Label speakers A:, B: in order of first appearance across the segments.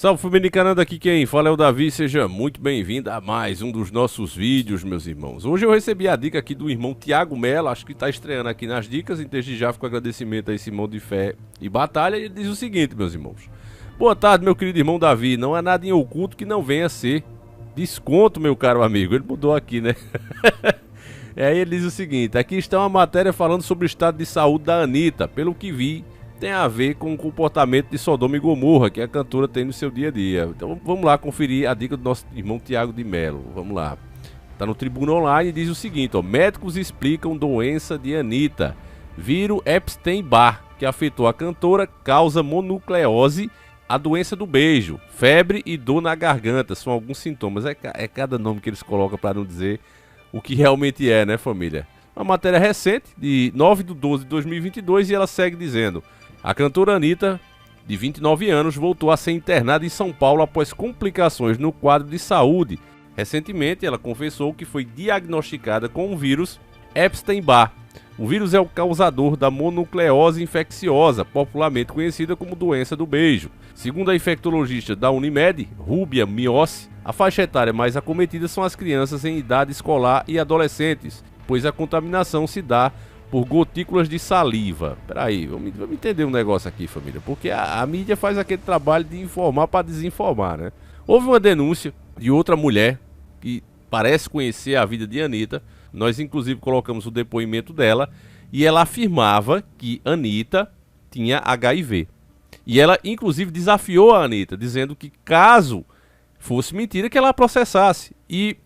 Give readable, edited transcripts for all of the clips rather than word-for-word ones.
A: Salve família Cananda, aqui quem fala é o Davi, seja muito bem-vindo a mais um dos nossos vídeos, meus irmãos. Hoje eu recebi a dica aqui do irmão Thiago Mello, acho que está estreando aqui nas dicas, e desde já fico agradecimento a esse irmão de fé e batalha, e ele diz o seguinte, meus irmãos. Boa tarde, meu querido irmão Davi, não há nada em oculto que não venha a ser desconto, meu caro amigo, ele mudou aqui, né? Aí ele diz o seguinte, aqui está uma matéria falando sobre o estado de saúde da Anitta, pelo que vi, tem a ver com o comportamento de Sodoma e Gomorra que a cantora tem no seu dia a dia. Então vamos lá conferir a dica do nosso irmão Thiago de Mello. Vamos lá. Tá no Tribuna Online e diz o seguinte, ó, médicos explicam doença de Anitta. Vírus Epstein-Barr, que afetou a cantora, causa mononucleose, a doença do beijo, febre e dor na garganta. São alguns sintomas. É cada nome que eles colocam para não dizer o que realmente é, né, família? Uma matéria recente, de 9/12/2022, e ela segue dizendo... A cantora Anitta, de 29 anos, voltou a ser internada em São Paulo após complicações no quadro de saúde. Recentemente, ela confessou que foi diagnosticada com o vírus Epstein-Barr. O vírus é o causador da mononucleose infecciosa, popularmente conhecida como doença do beijo. Segundo a infectologista da Unimed, Rúbia Miossi, a faixa etária mais acometida são as crianças em idade escolar e adolescentes, pois a contaminação se dá por gotículas de saliva. Peraí, vamos entender um negócio aqui, família, porque a mídia faz aquele trabalho de informar para desinformar, né? Houve uma denúncia de outra mulher que parece conhecer a vida de Anitta, nós inclusive colocamos o depoimento dela, e ela afirmava que Anitta tinha HIV. E ela inclusive desafiou a Anitta, dizendo que caso fosse mentira, que ela a processasse. E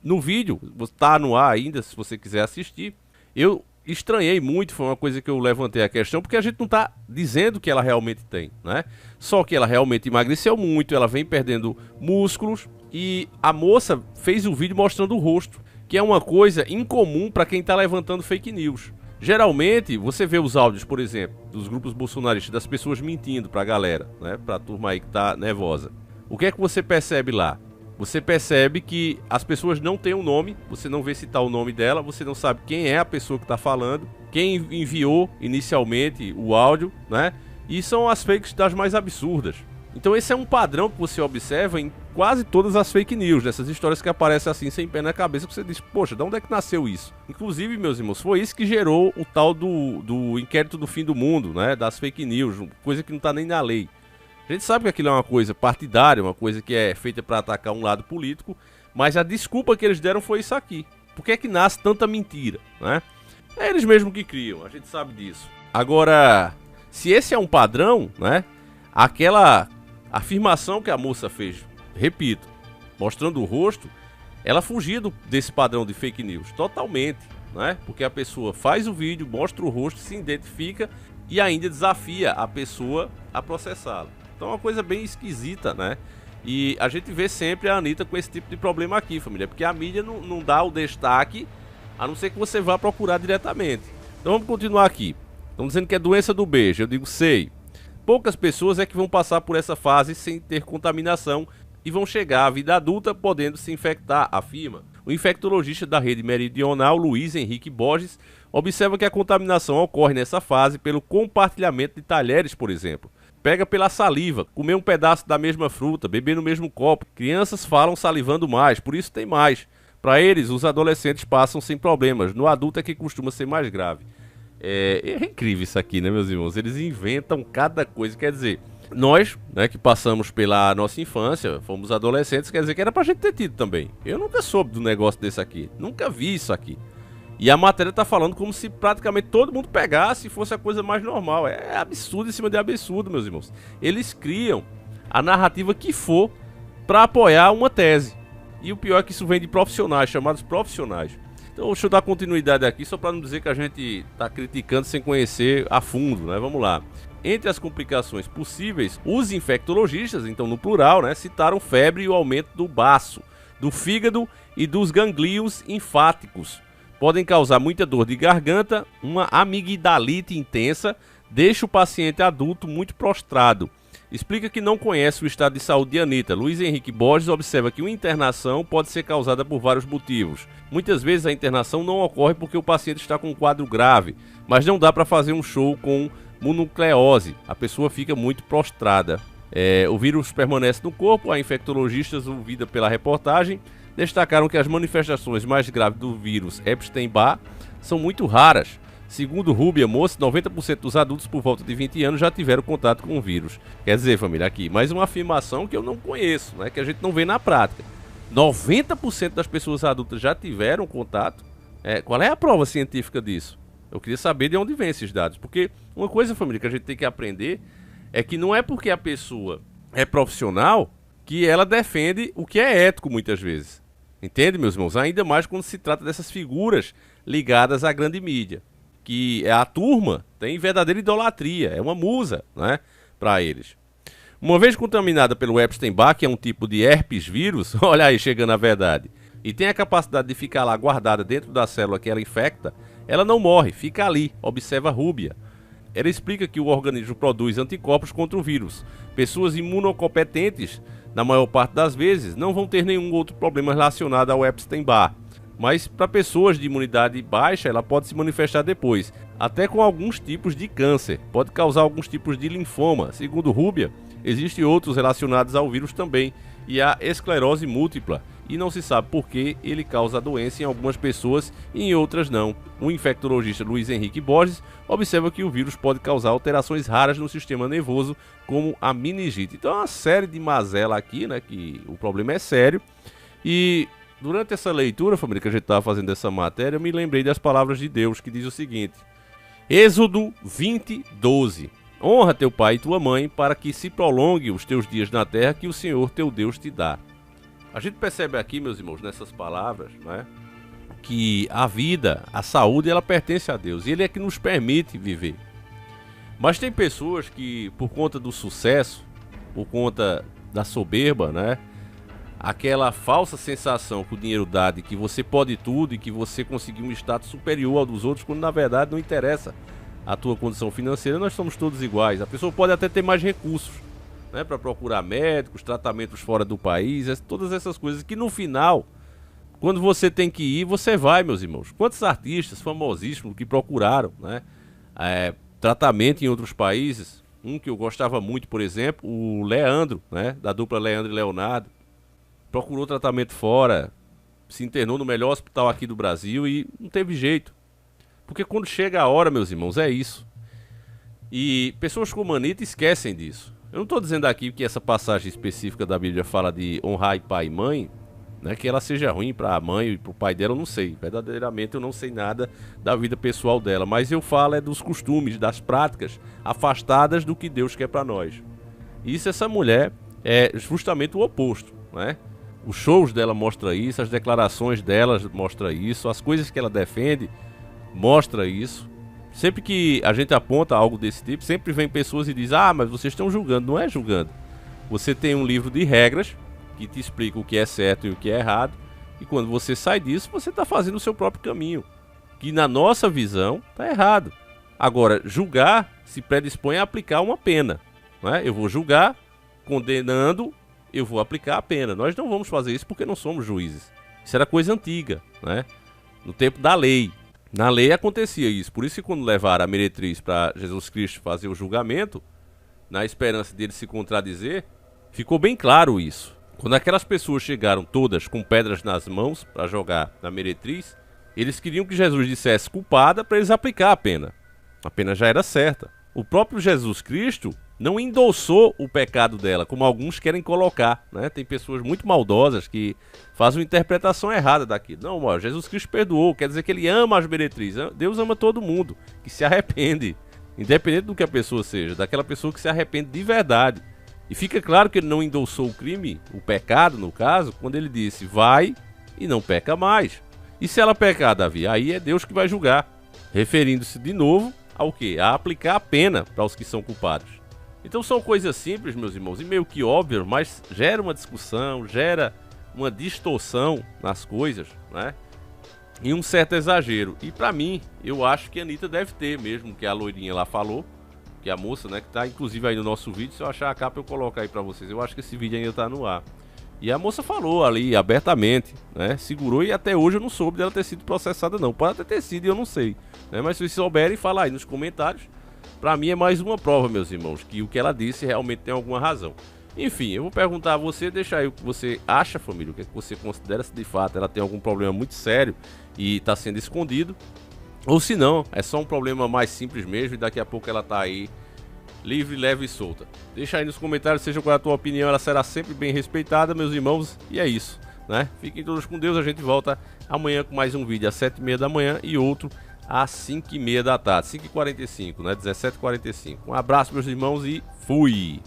A: no vídeo, está no ar ainda, se você quiser assistir, eu estranhei muito, foi uma coisa que eu levantei a questão, porque a gente não está dizendo que ela realmente tem, né? Só que ela realmente emagreceu muito, ela vem perdendo músculos, e a moça fez um vídeo mostrando o rosto, que é uma coisa incomum para quem está levantando fake news. Geralmente, você vê os áudios, por exemplo, dos grupos bolsonaristas, das pessoas mentindo para a galera, né? Para a turma aí que está nervosa. O que é que você percebe lá? Você percebe que as pessoas não têm um nome, você não vê citar o nome dela, você não sabe quem é a pessoa que está falando, quem enviou inicialmente o áudio, né? E são as fakes das mais absurdas. Então esse é um padrão que você observa em quase todas as fake news, nessas histórias que aparecem assim sem pé na cabeça, que você diz, poxa, de onde é que nasceu isso? Inclusive, meus irmãos, foi isso que gerou o tal do inquérito do fim do mundo, né? Das fake news, coisa que não está nem na lei. A gente sabe que aquilo é uma coisa partidária, uma coisa que é feita para atacar um lado político, mas a desculpa que eles deram foi isso aqui. Por que é que nasce tanta mentira, né? É eles mesmos que criam, a gente sabe disso. Agora, se esse é um padrão, né? Aquela afirmação que a moça fez, repito, mostrando o rosto, ela fugia desse padrão de fake news, totalmente, né? Porque a pessoa faz o vídeo, mostra o rosto, se identifica e ainda desafia a pessoa a processá-la. Então é uma coisa bem esquisita, né? E a gente vê sempre a Anitta com esse tipo de problema aqui, família. Porque a mídia não dá o destaque, a não ser que você vá procurar diretamente. Então vamos continuar aqui. Estão dizendo que é doença do beijo. Eu digo, sei. Poucas pessoas é que vão passar por essa fase sem ter contaminação e vão chegar à vida adulta podendo se infectar, afirma. O infectologista da rede meridional, Luiz Henrique Borges, observa que a contaminação ocorre nessa fase pelo compartilhamento de talheres, por exemplo. Pega pela saliva, comer um pedaço da mesma fruta, beber no mesmo copo. Crianças falam salivando mais, por isso tem mais. Para eles, os adolescentes passam sem problemas. No adulto é que costuma ser mais grave. É incrível isso aqui, né, meus irmãos? Eles inventam cada coisa. Quer dizer, nós, né, que passamos pela nossa infância, fomos adolescentes, quer dizer que era pra gente ter tido também. Eu nunca soube do negócio desse aqui. Nunca vi isso aqui. E a matéria tá falando como se praticamente todo mundo pegasse e fosse a coisa mais normal. É absurdo em cima de absurdo, meus irmãos. Eles criam a narrativa que for para apoiar uma tese. E o pior é que isso vem de profissionais, chamados profissionais. Então deixa eu dar continuidade aqui, só para não dizer que a gente tá criticando sem conhecer a fundo, né? Vamos lá. Entre as complicações possíveis, os infectologistas, então no plural, né, citaram febre e o aumento do baço, do fígado e dos ganglios linfáticos. Podem causar muita dor de garganta, uma amigdalite intensa, deixa o paciente adulto muito prostrado. Explica que não conhece o estado de saúde de Anitta. Luiz Henrique Borges observa que uma internação pode ser causada por vários motivos. Muitas vezes a internação não ocorre porque o paciente está com um quadro grave, mas não dá para fazer um show com mononucleose. A pessoa fica muito prostrada. O vírus permanece no corpo. A infectologistas, ouvida pela reportagem, destacaram que as manifestações mais graves do vírus Epstein-Barr são muito raras. Segundo Rubia Moço, 90% dos adultos por volta de 20 anos já tiveram contato com o vírus. Quer dizer, família, aqui, mais uma afirmação que eu não conheço, né, que a gente não vê na prática. 90% das pessoas adultas já tiveram contato. Qual é a prova científica disso? Eu queria saber de onde vem esses dados. Porque uma coisa, família, que a gente tem que aprender é que não é porque a pessoa é profissional que ela defende o que é ético muitas vezes. Entende, meus irmãos? Ainda mais quando se trata dessas figuras ligadas à grande mídia. Que a turma tem verdadeira idolatria, é uma musa, né, para eles. Uma vez contaminada pelo Epstein-Barr, que é um tipo de herpes vírus, olha aí chegando a verdade, e tem a capacidade de ficar lá guardada dentro da célula que ela infecta, ela não morre, fica ali, observa Rubia. Ela explica que o organismo produz anticorpos contra o vírus. Pessoas imunocompetentes, na maior parte das vezes, não vão ter nenhum outro problema relacionado ao Epstein-Barr. Mas para pessoas de imunidade baixa, ela pode se manifestar depois, até com alguns tipos de câncer, pode causar alguns tipos de linfoma. Segundo Rubia, existem outros relacionados ao vírus também, e a esclerose múltipla, e não se sabe por que ele causa a doença em algumas pessoas e em outras não. O infectologista Luiz Henrique Borges observa que o vírus pode causar alterações raras no sistema nervoso, como a meningite. Então é uma série de mazela aqui, né, que o problema é sério. E durante essa leitura, família, que a gente estava fazendo essa matéria, eu me lembrei das palavras de Deus, que diz o seguinte: Êxodo 20:12. Honra teu pai e tua mãe, para que se prolongue os teus dias na terra que o Senhor teu Deus te dá. A gente percebe aqui, meus irmãos, nessas palavras, né, que a vida, a saúde, ela pertence a Deus, e Ele é que nos permite viver. Mas tem pessoas que, por conta do sucesso, por conta da soberba, né, aquela falsa sensação que o dinheiro dá de que você pode tudo e que você conseguiu um status superior ao dos outros, quando na verdade não interessa a tua condição financeira, nós somos todos iguais. A pessoa pode até ter mais recursos, né, para procurar médicos, tratamentos fora do país, todas essas coisas que no final, quando você tem que ir, você vai, meus irmãos. Quantos artistas famosíssimos que procuraram, né, tratamento em outros países? Um que eu gostava muito, por exemplo, o Leandro, né, da dupla Leandro e Leonardo, procurou tratamento fora, se internou no melhor hospital aqui do Brasil e não teve jeito. Porque quando chega a hora, meus irmãos, é isso. E pessoas como a Anitta esquecem disso. Eu não estou dizendo aqui que essa passagem específica da Bíblia fala de honrar pai e mãe, né, que ela seja ruim para a mãe e para o pai dela, eu não sei. Verdadeiramente eu não sei nada da vida pessoal dela. Mas eu falo dos costumes, das práticas afastadas do que Deus quer para nós. E isso, essa mulher é justamente o oposto, né? Os shows dela mostram isso, as declarações dela mostram isso, as coisas que ela defende mostra isso. Sempre que a gente aponta algo desse tipo, sempre vem pessoas e diz: ah, mas vocês estão julgando. Não é julgando. Você tem um livro de regras que te explica o que é certo e o que é errado, e quando você sai disso, você está fazendo o seu próprio caminho, que na nossa visão está errado. Agora, julgar se predispõe a aplicar uma pena, não é? Eu vou julgar, condenando, eu vou aplicar a pena. Nós não vamos fazer isso porque não somos juízes. Isso era coisa antiga, né? No tempo da lei. Na lei acontecia isso. Por isso que quando levaram a meretriz para Jesus Cristo fazer o julgamento, na esperança dele se contradizer, ficou bem claro isso. Quando aquelas pessoas chegaram todas com pedras nas mãos para jogar na meretriz, eles queriam que Jesus dissesse culpada para eles aplicar a pena. A pena já era certa. O próprio Jesus Cristo não endossou o pecado dela, como alguns querem colocar, né? Tem pessoas muito maldosas que fazem uma interpretação errada daquilo. Não, Jesus Cristo perdoou, quer dizer que ele ama as meretrizes. Deus ama todo mundo que se arrepende, independente do que a pessoa seja, daquela pessoa que se arrepende de verdade. E fica claro que ele não endossou o crime, o pecado no caso, quando ele disse: vai e não peca mais. E se ela pecar, Davi, aí é Deus que vai julgar, referindo-se de novo ao quê? A aplicar a pena para os que são culpados. Então são coisas simples, meus irmãos, e meio que óbvias, mas gera uma discussão, gera uma distorção nas coisas, né? E um certo exagero. E pra mim, eu acho que a Anitta deve ter mesmo, que a loirinha lá falou, que a moça, né, que tá inclusive aí no nosso vídeo, se eu achar a capa eu coloco aí pra vocês. Eu acho que esse vídeo ainda tá no ar. E a moça falou ali abertamente, né? Segurou, e até hoje eu não soube dela ter sido processada não. Pode até ter sido e eu não sei, né? Mas se vocês souberem, fala aí nos comentários. Pra mim é mais uma prova, meus irmãos, que o que ela disse realmente tem alguma razão. Enfim, eu vou perguntar a você, deixa aí o que você acha, família, o que é que você considera se de fato ela tem algum problema muito sério e tá sendo escondido, ou se não, é só um problema mais simples mesmo e daqui a pouco ela tá aí livre, leve e solta. Deixa aí nos comentários, seja qual é a tua opinião, ela será sempre bem respeitada, meus irmãos, e é isso, né? Fiquem todos com Deus, a gente volta amanhã com mais um vídeo às 7h30 da manhã e outro às 5h30 da tarde, 5h45, né? 17h45. Um abraço, meus irmãos, e fui!